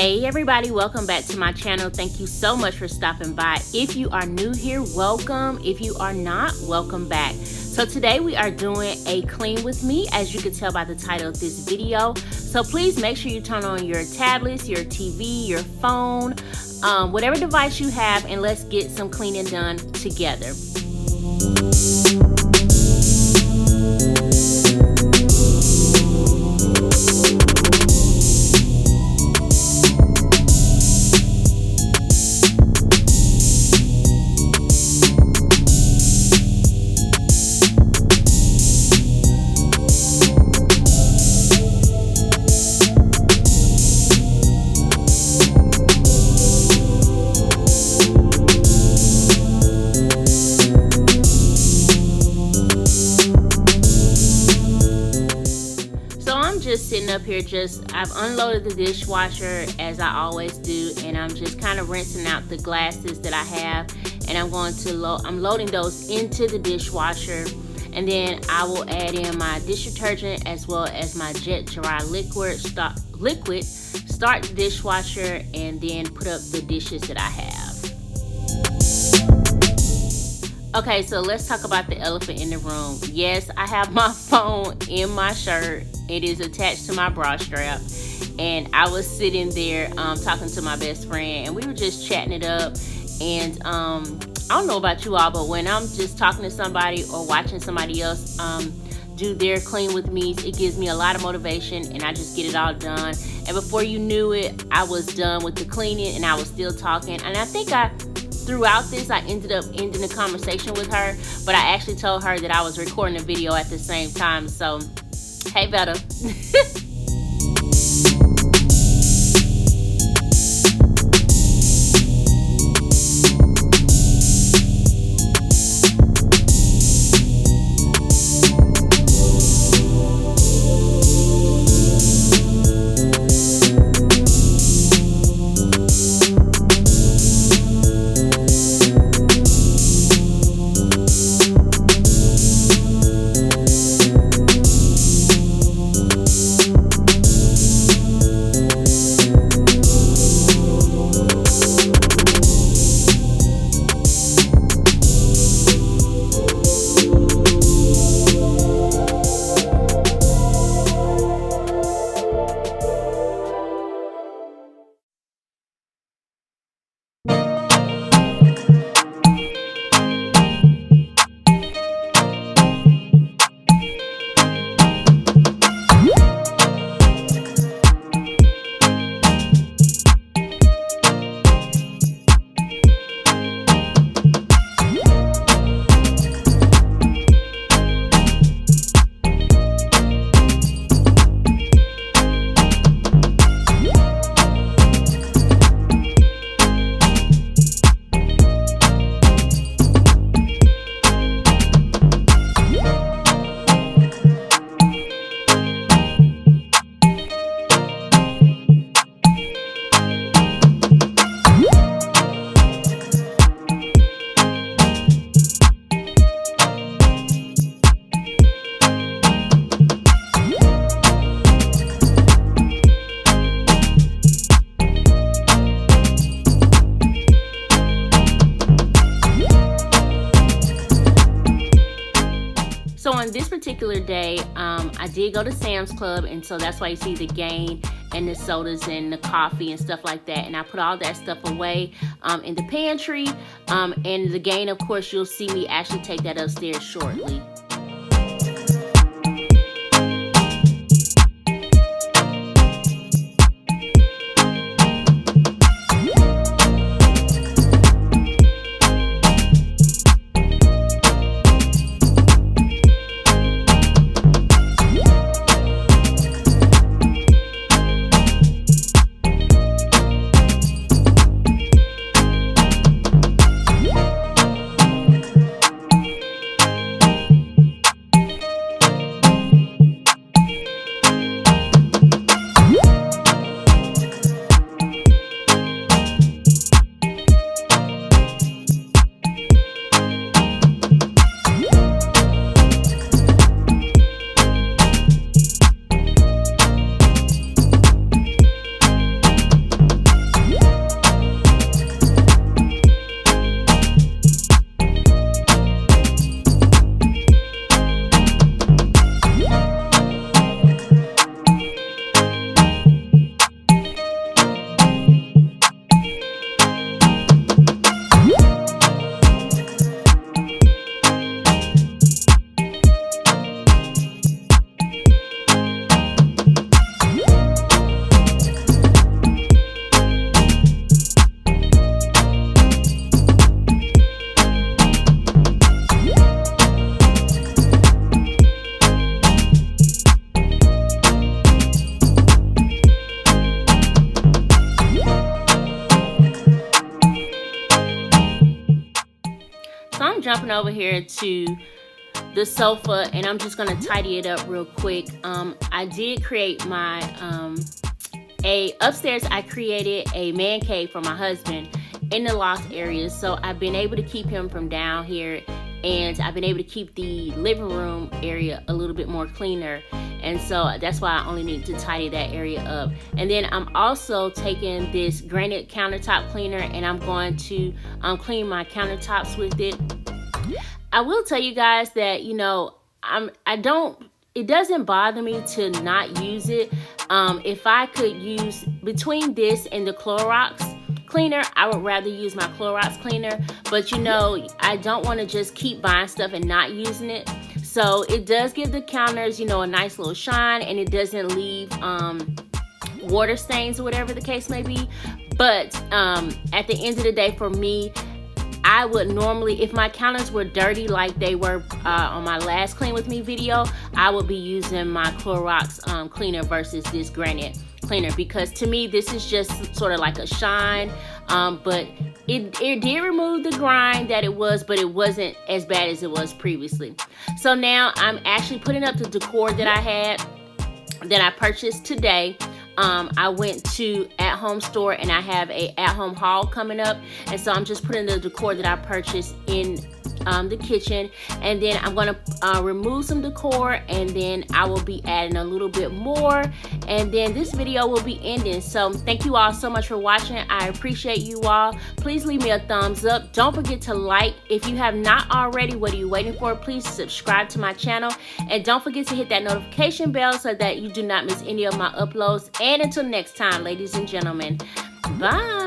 Hey everybody, welcome back to my channel. Thank you so much for stopping by. If you are new here, welcome. If you are not, welcome back. So today we are doing a clean with me, as you can tell by the title of this video. So please make sure you turn on your tablets, your TV, your phone, whatever device you have, and let's get some cleaning done together. Sitting up here, I've unloaded the dishwasher as I always do, and I'm just kind of rinsing out the glasses that I have, and I'm loading those into the dishwasher, and then I will add in my dish detergent as well as my jet dry liquid, start the dishwasher, and then put up the dishes that I have. Okay, so let's talk about the elephant in the room. Yes, I have my phone in my shirt. It is attached to my bra strap, and I was sitting there talking to my best friend, and we were just chatting it up. And I don't know about you all, but when I'm just talking to somebody or watching somebody else do their clean with me, it gives me a lot of motivation, and I just get it all done. And before you knew it, I was done with the cleaning, and I was still talking. And I think throughout this, I ended up ending the conversation with her, but I actually told her that I was recording a video at the same time. So, hey, Betta. So on this particular day, I did go to Sam's Club, and so that's why you see the Gain and the sodas and the coffee and stuff like that. And I put all that stuff away in the pantry. And the Gain, of course, you'll see me actually take that upstairs shortly. jumping over here to the sofa, and I'm just gonna tidy it up real quick. I did create my upstairs. I created a man cave for my husband in the loft area, so I've been able to keep him from down here, and I've been able to keep the living room area a little bit more cleaner, and so that's why I only need to tidy that area up. And then I'm also taking this granite countertop cleaner, and I'm going to clean my countertops with it. I will tell you guys that, you know, it doesn't bother me to not use it. If I could use between this and the Clorox cleaner, I would rather use my Clorox cleaner, but you know, I don't want to just keep buying stuff and not using it. So it does give the counters, you know, a nice little shine, and it doesn't leave water stains or whatever the case may be. But at the end of the day, for me, I would normally, if my counters were dirty like they were on my last Clean With Me video, I would be using my Clorox cleaner versus this granite cleaner, because to me this is just sort of like a shine, but it did remove the grime that it was, but it wasn't as bad as it was previously. So now I'm actually putting up the decor that I purchased today. I went to At Home Store, and I have a at home haul coming up, and so I'm just putting the decor that I purchased in the kitchen, and then I'm gonna remove some decor, and then I will be adding a little bit more, and then this video will be ending. So thank you all so much for watching. I appreciate you all. Please leave me a thumbs up. Don't forget to like. If you have not already, what are you waiting for? Please subscribe to my channel, and don't forget to hit that notification bell so that you do not miss any of my uploads. And until next time, ladies and gentlemen, bye.